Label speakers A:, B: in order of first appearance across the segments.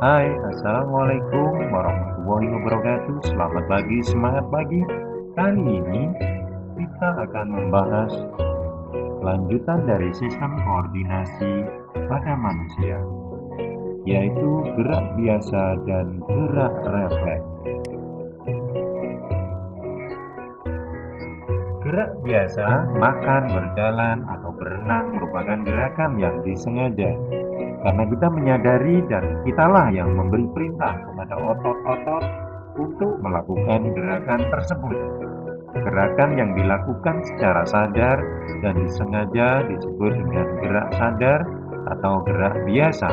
A: Hai, Assalamualaikum warahmatullahi wabarakatuh. Selamat pagi, semangat pagi. Kali ini kita akan membahas lanjutan dari sistem koordinasi pada manusia, yaitu gerak biasa dan gerak refleks. Gerak biasa, makan, berjalan, atau berenang merupakan gerakan yang disengaja. Karena kita menyadari dan kitalah yang memberi perintah kepada otot-otot untuk melakukan gerakan tersebut. Gerakan yang dilakukan secara sadar dan disengaja disebut dengan gerak sadar atau gerak biasa.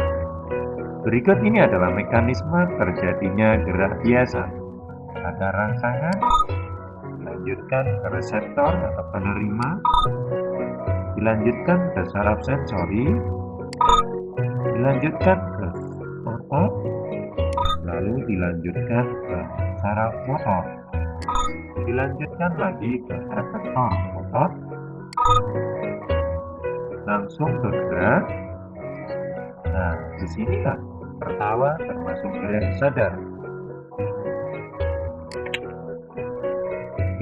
A: Berikut ini adalah mekanisme terjadinya gerak biasa. Ada rangsangan, dilanjutkan ke reseptor atau penerima, dilanjutkan ke saraf sensori, dilanjutkan ke otot, lalu dilanjutkan ke saraf motor, dilanjutkan lagi ke efektor otot, langsung bergerak. Nah, di sini kan tertawa termasuk gerak sadar.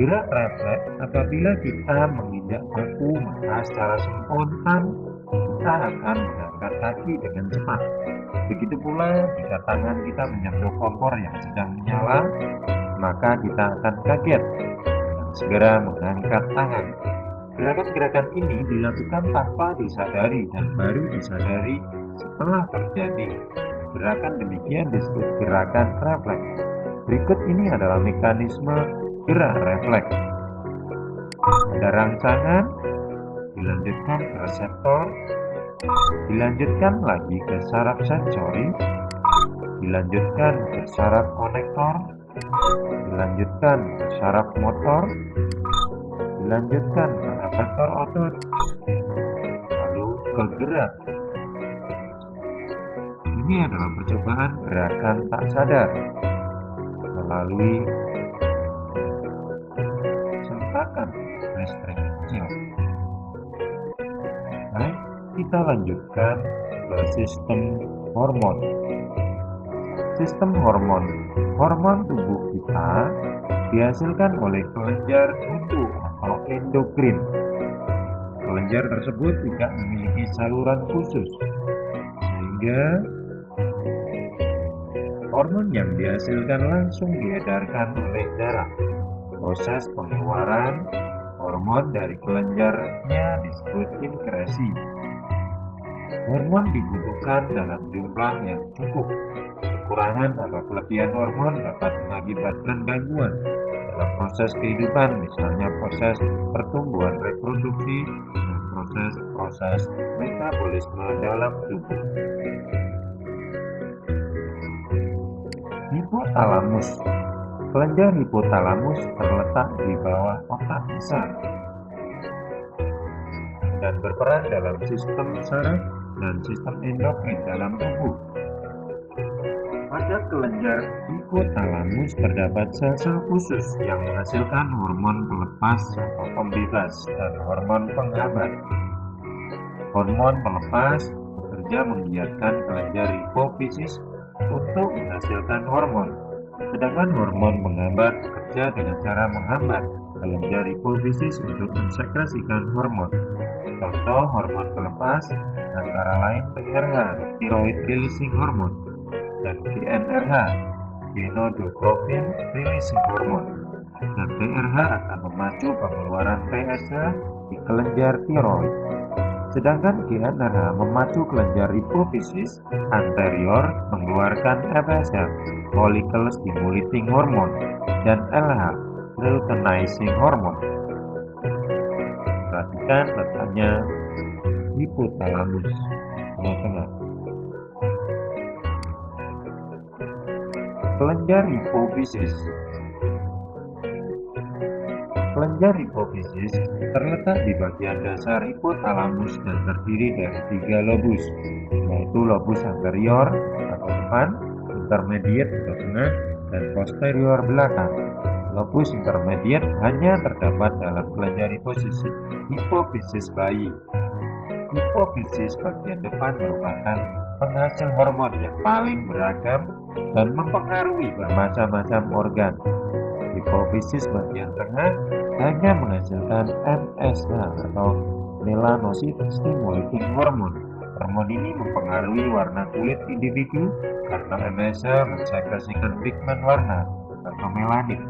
A: Gerak refleks apabila kita menginjak paku, maka secara spontan kita akan mengangkat kaki dengan cepat. Begitu pula jika tangan kita menyentuh kompor yang sedang menyala, maka kita akan kaget dan segera mengangkat tangan. Gerakan-gerakan ini dilakukan tanpa disadari dan baru disadari setelah terjadi. Gerakan demikian disebut gerakan refleks. Berikut ini adalah mekanisme gerak refleks. Ada rangsangan, dilanjutkan ke reseptor, dilanjutkan lagi ke saraf sensori, dilanjutkan ke saraf konektor, dilanjutkan ke saraf motor, dilanjutkan ke efektor otot, lalu ke gerak. Ini adalah percobaan gerakan tak sadar melalui sentakan listrik kecil. Baik, kita lanjutkan ke sistem hormon. Sistem hormon. Hormon tubuh kita dihasilkan oleh kelenjar buntu atau endokrin. Kelenjar tersebut tidak memiliki saluran khusus, sehingga hormon yang dihasilkan langsung diedarkan oleh darah. Proses pengeluaran hormon dari kelenjarnya disebut inkresi. Hormon dibutuhkan dalam jumlah yang cukup. Kekurangan atau kelebihan hormon dapat mengakibatkan gangguan dalam proses kehidupan, misalnya proses pertumbuhan reproduksi dan proses metabolisme dalam tubuh. Hipotalamus. Kelenjar hipotalamus terletak di bawah otak besar dan berperan dalam sistem saraf dan sistem endokrin dalam tubuh. Pada kelenjar hipotalamus terdapat sel-sel khusus yang menghasilkan hormon pelepas atau pembebas dan hormon penghambat. Hormon pelepas bekerja menggiatkan kelenjar hipofisis untuk menghasilkan hormon, sedangkan hormon penghambat bekerja dengan cara menghambat kelenjar hipofisis untuk mensekresikan hormon. Contoh hormon pelepas antara lain TRH, thyroid releasing hormone, dan GnRH, gonadotropin releasing hormone. Dan TRH akan memacu pengeluaran TSH di kelenjar tiroid. Sedangkan GnRH memacu kelenjar hipofisis anterior mengeluarkan FSH, follicle stimulating hormone, dan LH, luteinizing hormone. Perhatikan letaknya hipotalamus tengah-tengah. Kelenjar hipofisis. Kelenjar hipofisis terletak di bagian dasar hipotalamus dan terdiri dari 3 lobus, yaitu lobus anterior atau depan, intermediate atau tengah, dan posterior belakang. Lobus intermediate hanya terdapat dalam kelenjar hipofisis bayi. Hipofisis bagian depan merupakan penghasil hormon yang paling beragam dan mempengaruhi bermacam-macam organ. Hipofisis bagian tengah hanya menghasilkan MSH atau melanocyte stimulating hormone. Hormon ini mempengaruhi warna kulit individu karena MSH mensekresikan pigmen warna atau melanin.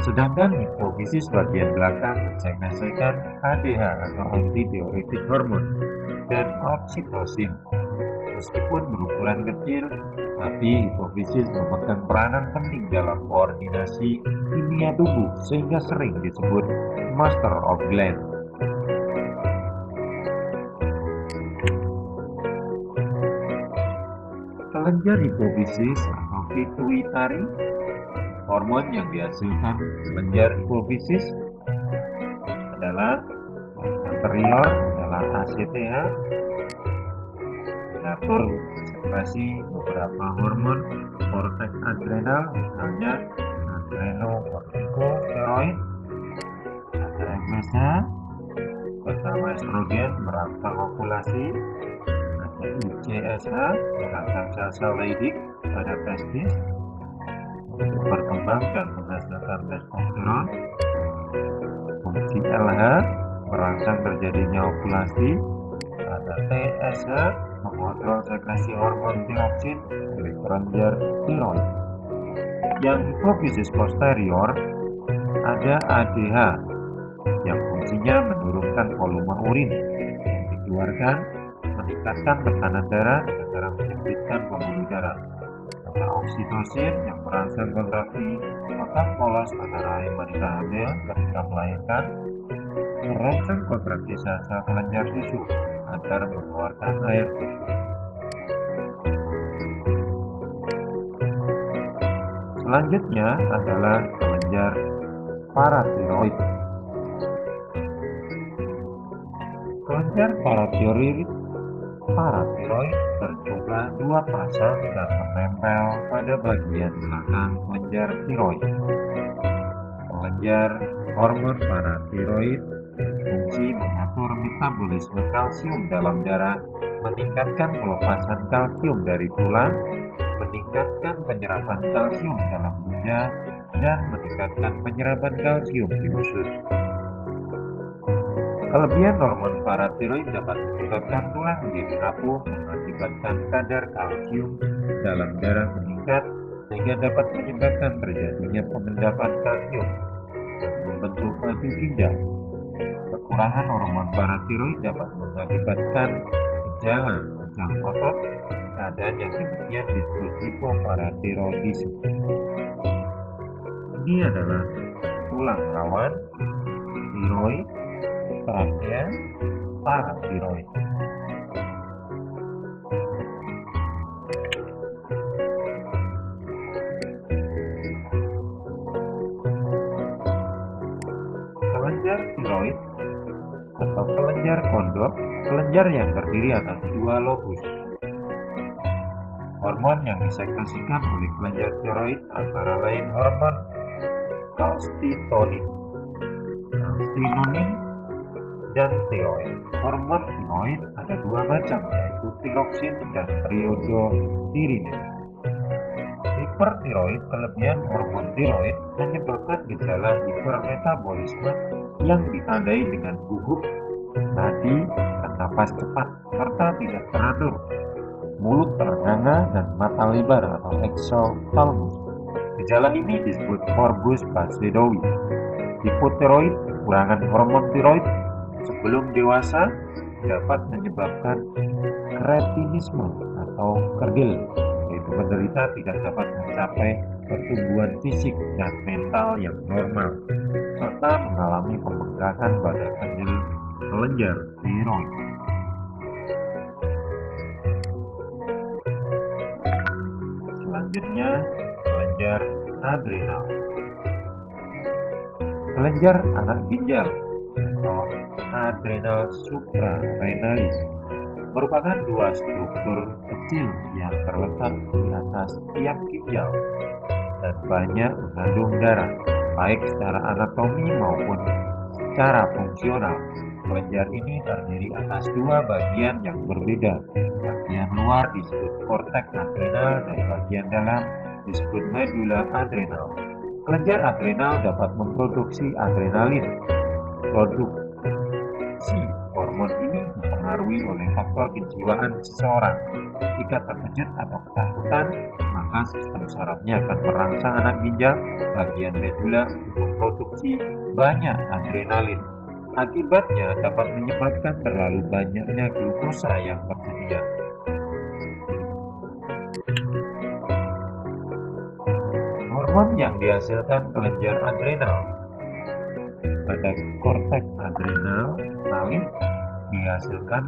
A: Sedangkan hipofisis bagian belakang mensekresikan ADH atau antidiuretik hormon dan oksitosin. Meskipun berukuran kecil, tapi hipofisis memegang peranan penting dalam koordinasi kimia tubuh sehingga sering disebut master of gland. Kelenjar hipofisis atau pituitari, hormon yang dihasilkan kelenjar hipofisis adalah anterior adalah ACTH, mengatur sekresi beberapa hormon korteks adrenal, misalnya adrenokortikosteroid, ada FSH bersama estrogen merangsang ovulasi, ada UCSH merangsang sel Leydig pada testis untuk berkembang dan menghasilkan testosteron, fungsi LH merangsang terjadinya ovulasi, ada TSH mengontrol sekresi hormon tiroxin dari kelenjar tiroid. Yang hipofisis posterior ada ADH yang fungsinya menurunkan volume urin yang dikeluarkan, meningkatkan tekanan darah dengan cara menyempitkan pembuluh darah. Ada oksitosin yang merangsang kontraksi otak polos pada rahim wanita hamil ketika melahirkan, merangsang kontraksi sel-sel kelenjar susu agar mengeluarkan air susu. Selanjutnya adalah kelenjar paratiroid. Kelenjar paratiroid berjumlah 2 pasang dan menempel pada bagian belakang kelenjar tiroid. Kelenjar hormon paratiroid berfungsi mengatur metabolisme kalsium dalam darah, meningkatkan pelepasan kalsium dari tulang, meningkatkan penyerapan kalsium dalam punca, dan meningkatkan penyerapan kalsium di usus. Kelebihan hormon paratiroid dapat menyebabkan tulang menjadi rapuh, mengakibatkan kadar kalsium dalam darah meningkat, sehingga dapat menyebabkan terjadinya pengendapan kalsium dan membentuk batu ginjal. Kekurangan hormon paratiroid dapat mengakibatkan gejala pecah otot. Keadaan yang demikian disebut hipoparatiroidisme. Ini adalah tulang rawan, tiroid, trakea, paratiroid. Kelenjar tiroid atau kelenjar kondor, kelenjar yang terdiri atas 2 lobus. Hormon yang disekresikan oleh kelenjar tiroid antara lain hormon calcitonin, dan tiroid. Hormon tiroid ada 2 macam, yaitu tiroksin dan triiodothyroid. Hipertiroid, kelebihan hormon tiroid menyebabkan gejala hipermetabolisme yang ditandai dengan gugup, nadi, dan napas cepat serta tidak teratur, mulut terenganga, dan mata lebar atau exophthalmos. Gejala ini disebut morbus Basedowi. Hipotiroid, kekurangan hormon tiroid sebelum dewasa dapat menyebabkan kretinisme atau kergil, yaitu penderita tidak dapat mencapai pertumbuhan fisik dan mental yang normal, serta mengalami pembengkakan pada kelenjar tiroid. Selanjutnya, kelenjar adrenal. Kelenjar anak ginjal atau adrenal suprarenalis merupakan 2 struktur kecil yang terletak di atas tiap ginjal dan banyak mengandung darah, baik secara anatomi maupun secara fungsional. kelenjar ini terdiri atas dua bagian yang berbeda. Bagian luar disebut korteks adrenal dan bagian dalam disebut medula adrenal. Kelenjar adrenal dapat memproduksi adrenalin. Produksi hormon ini dipengaruhi oleh faktor kejiwaan seseorang. Jika terkejut atau ketakutan, maka sistem sarafnya akan merangsang anak ginjal bagian medula untuk memproduksi banyak adrenalin. Akibatnya dapat menyebabkan terlalu banyaknya glukosa yang tersedia. Hormon yang dihasilkan kelenjar adrenal pada korteks adrenal dihasilkan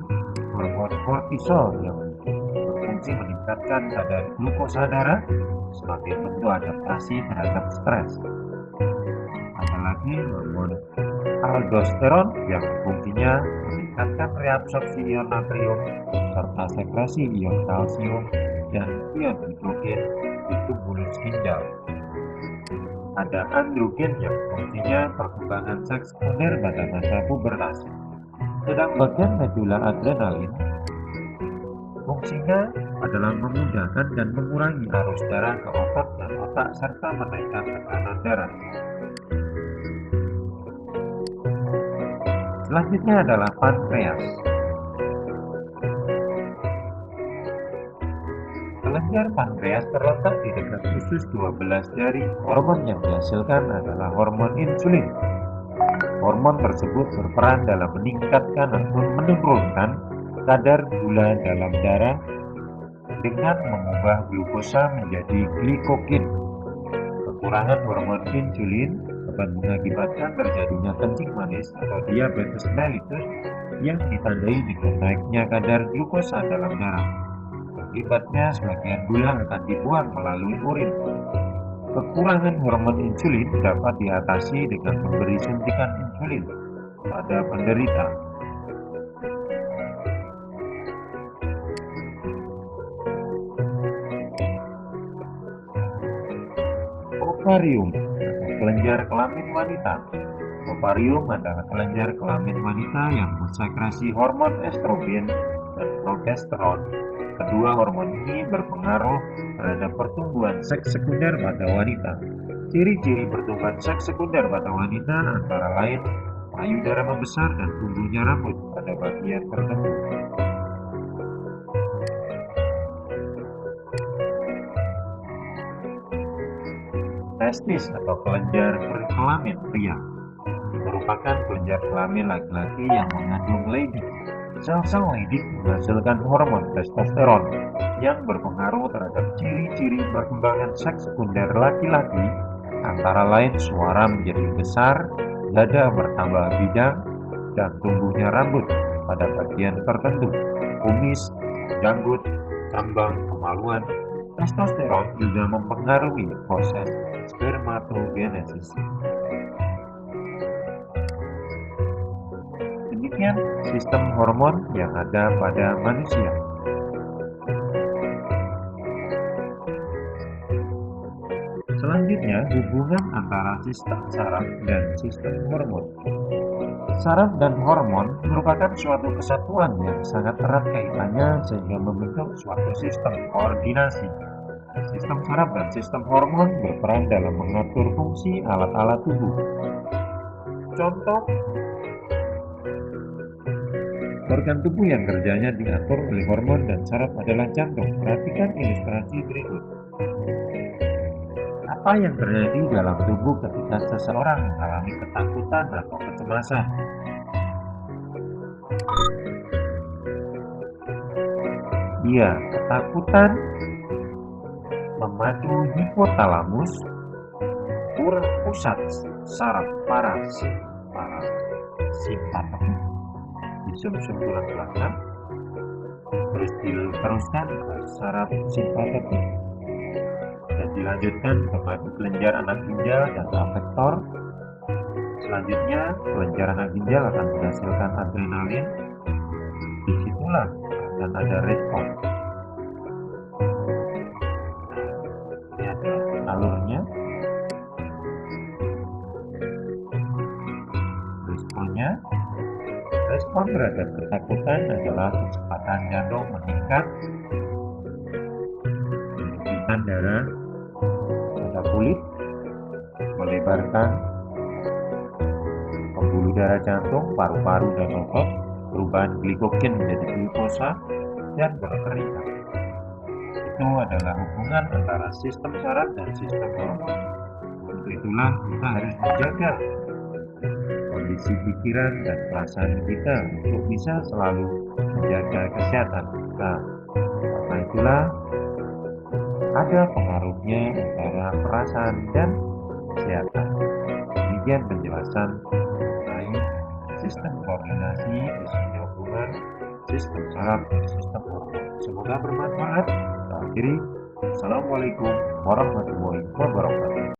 A: hormon kortisol yang berfungsi meningkatkan kadar glukosa darah sebagai bentuk adaptasi terhadap stres. Ada lagi hormon aldosteron yang fungsinya meningkatkan reabsorpsi ion natrium serta sekresi ion kalsium dan ion hidrogen di tubuh ginjal. Ada androgen yang fungsinya perkembangan seks sekunder pada masa pubertas. Sedang bagian medula adrenalin fungsinya adalah memudahkan dan mengurangi arus darah ke otot dan otak serta menaikkan tekanan darah. Selanjutnya adalah pankreas. Kelenjar pankreas terletak di dekat usus 12 jari. Hormon yang dihasilkan adalah hormon insulin. Hormon tersebut berperan dalam meningkatkan atau menurunkan kadar gula dalam darah dengan mengubah glukosa menjadi glikogen. Kekurangan hormon insulin dapat mengakibatkan terjadinya kencing manis atau diabetes mellitus yang ditandai dengan naiknya kadar glukosa dalam darah. Akibatnya sebagian gula akan dibuang melalui urin. Kekurangan hormon insulin dapat diatasi dengan memberi suntikan insulin pada penderita. Ovarium atau kelenjar kelamin wanita. Ovarium adalah kelenjar kelamin wanita yang mensekresi hormon estrogen dan progesteron. Kedua hormon ini berpengaruh terhadap pertumbuhan seks sekunder pada wanita. Ciri-ciri pertumbuhan seks sekunder pada wanita antara lain payudara membesar dan tumbuhnya rambut pada bagian tertentu. Testis atau kelenjar kelamin pria merupakan kelenjar kelamin laki-laki yang mengandung leydig. Sel-sel leydig menghasilkan hormon testosteron yang berpengaruh terhadap ciri-ciri perkembangan seks sekunder laki-laki, antara lain suara menjadi besar, dada bertambah bidang, dan tumbuhnya rambut pada bagian tertentu, kumis, janggut, cambang, kemaluan. Testosteron juga mempengaruhi proses spermatogenesis. Demikian sistem hormon yang ada pada manusia. Selanjutnya, hubungan antara sistem saraf dan sistem hormon. Saraf dan hormon merupakan suatu kesatuan yang sangat erat kaitannya sehingga membentuk suatu sistem koordinasi. Sistem saraf dan sistem hormon berperan dalam mengatur fungsi alat-alat tubuh. Contoh, organ tubuh yang kerjanya diatur oleh hormon dan saraf adalah jantung. Perhatikan ilustrasi berikut. Apa yang terjadi dalam tubuh ketika seseorang mengalami ketakutan atau kecemasan? Dia ketakutan, memacu hipotalamus, pusat saraf parasimpatetik di sumsum tulang belakang, terus diteruskan ke saraf simpatetik dan dilanjutkan kepada kelenjar anak ginjal dan afektor. Selanjutnya kelenjar anak ginjal akan menghasilkan adrenalin. Disitulah akan ada respon. Ini ada alurnya. Responnya terhadap ketakutan adalah kecepatan jantung meningkat, penyempitan darah pada kulit, melebarkan pembuluh darah jantung, paru-paru dan otot, perubahan glikogen menjadi glukosa, dan berkeringat. Itu adalah hubungan antara sistem saraf dan sistem hormon. Untuk itulah kita harus menjaga kondisi pikiran dan perasaan kita untuk bisa selalu menjaga kesehatan kita. Karena itulah ada pengaruhnya antara perasaan dan kesehatan. Demikian penjelasan mengenai sistem koordinasi, sistem hubungan, sistem saraf, dan sistem hormon. Semoga bermanfaat. Kita akhiri. Assalamualaikum warahmatullahi wabarakatuh.